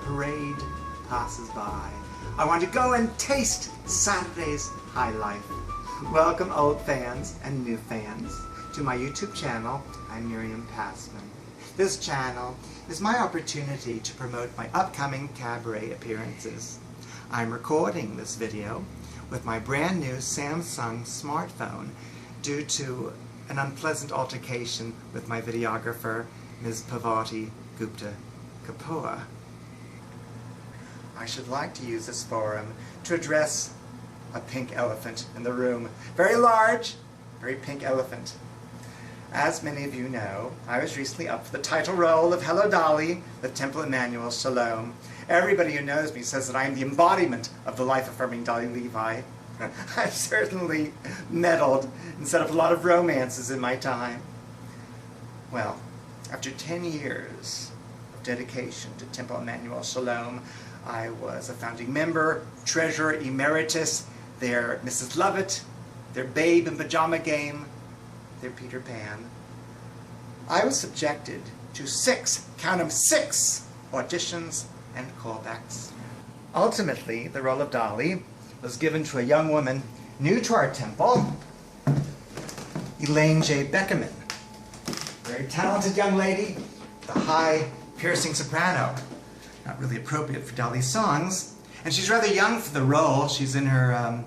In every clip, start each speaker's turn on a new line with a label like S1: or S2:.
S1: parade passes by. I want to go and taste Saturday's high life. Welcome old fans and new fans to my YouTube channel. I'm Miriam Passman. This channel is my opportunity to promote my upcoming cabaret appearances. I'm recording this video with my brand new Samsung smartphone due to an unpleasant altercation with my videographer, Ms. Pavati Gupta Kapoor. I should like to use this forum to address a pink elephant in the room. Very large, very pink elephant. As many of you know, I was recently up for the title role of Hello Dolly, the Temple Emmanuel Shalom. Everybody who knows me says that I am the embodiment of the life-affirming Dolly Levi. I've certainly meddled and set up a lot of romances in my time. Well, after 10 years of dedication to Temple Emmanuel Shalom, I was a founding member, treasurer emeritus, their Mrs. Lovett, their babe in pajama game, their Peter Pan. I was subjected to 6, count 'em 6, auditions and callbacks. Ultimately, the role of Dolly was given to a young woman new to our temple, Elaine J. Beckerman. Very talented young lady, the high, piercing soprano. Not really appropriate for Dolly's songs. And she's rather young for the role. She's in her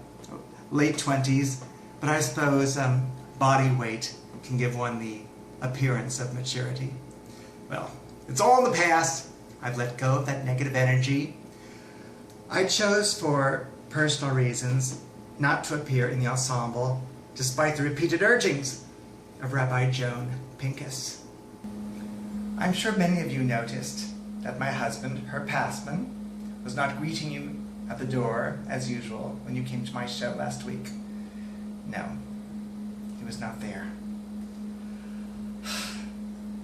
S1: late 20s, but I suppose body weight can give one the appearance of maturity. Well, it's all in the past. I've let go of that negative energy. I chose, for personal reasons, not to appear in the ensemble, despite the repeated urgings of Rabbi Joan Pincus. I'm sure many of you noticed that my husband, Herr Passman, was not greeting you at the door as usual when you came to my show last week. No, he was not there.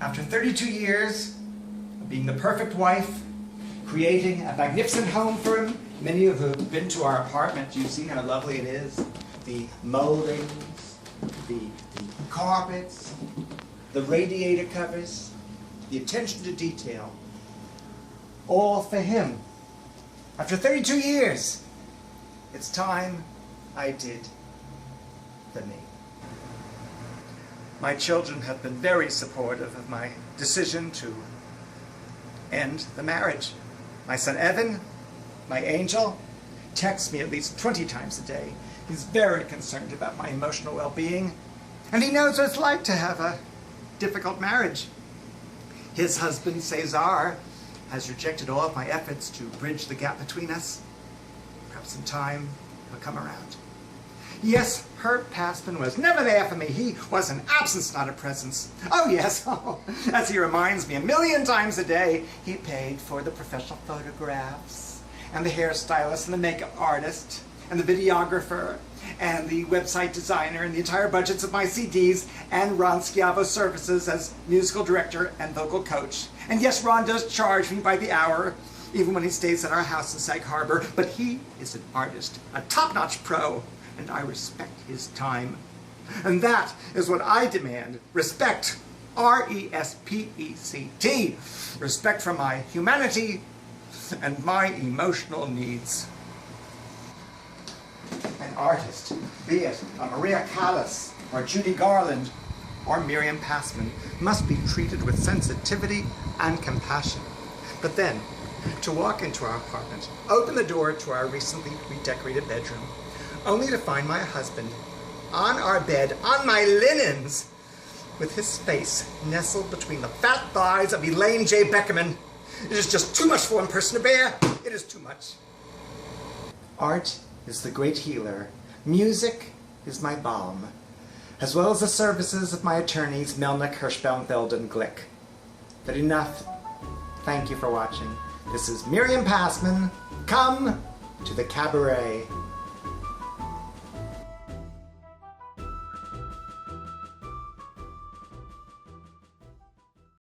S1: After 32 years of being the perfect wife, creating a magnificent home for him, many of you have been to our apartment. You've seen how lovely it is. The moldings, the carpets, the radiator covers, the attention to detail. All for him. After 32 years, it's time I did for me. My children have been very supportive of my decision to end the marriage. My son Evan, my angel, texts me at least 20 times a day. He's very concerned about my emotional well-being, and he knows what it's like to have a difficult marriage. His husband, Cesar, has rejected all of my efforts to bridge the gap between us. Perhaps in time, he'll come around. Yes, Herb Passman was never there for me. He was an absence, not a presence. Oh yes, as he reminds me 1,000,000 times a day, he paid for the professional photographs, and the hairstylist, and the makeup artist, and the videographer, and the website designer, and the entire budgets of my CDs, and Ron Schiavo's services as musical director and vocal coach. And yes, Ron does charge me by the hour, even when he stays at our house in Sag Harbor, but he is an artist, a top-notch pro, and I respect his time. And that is what I demand. Respect. R-E-S-P-E-C-T. Respect for my humanity and my emotional needs. An artist, be it a Maria Callas or Judy Garland or Miriam Passman, must be treated with sensitivity and compassion. But then, to walk into our apartment, open the door to our recently redecorated bedroom, only to find my husband on our bed, on my linens, with his face nestled between the fat thighs of Elaine J. Beckerman. It is just too much for one person to bear. It is too much. Art is the great healer. Music is my balm, as well as the services of my attorneys, Melnick, Hirschbaum-Feld, and Glick. But enough. Thank you for watching. This is Miriam Passman. Come to the cabaret.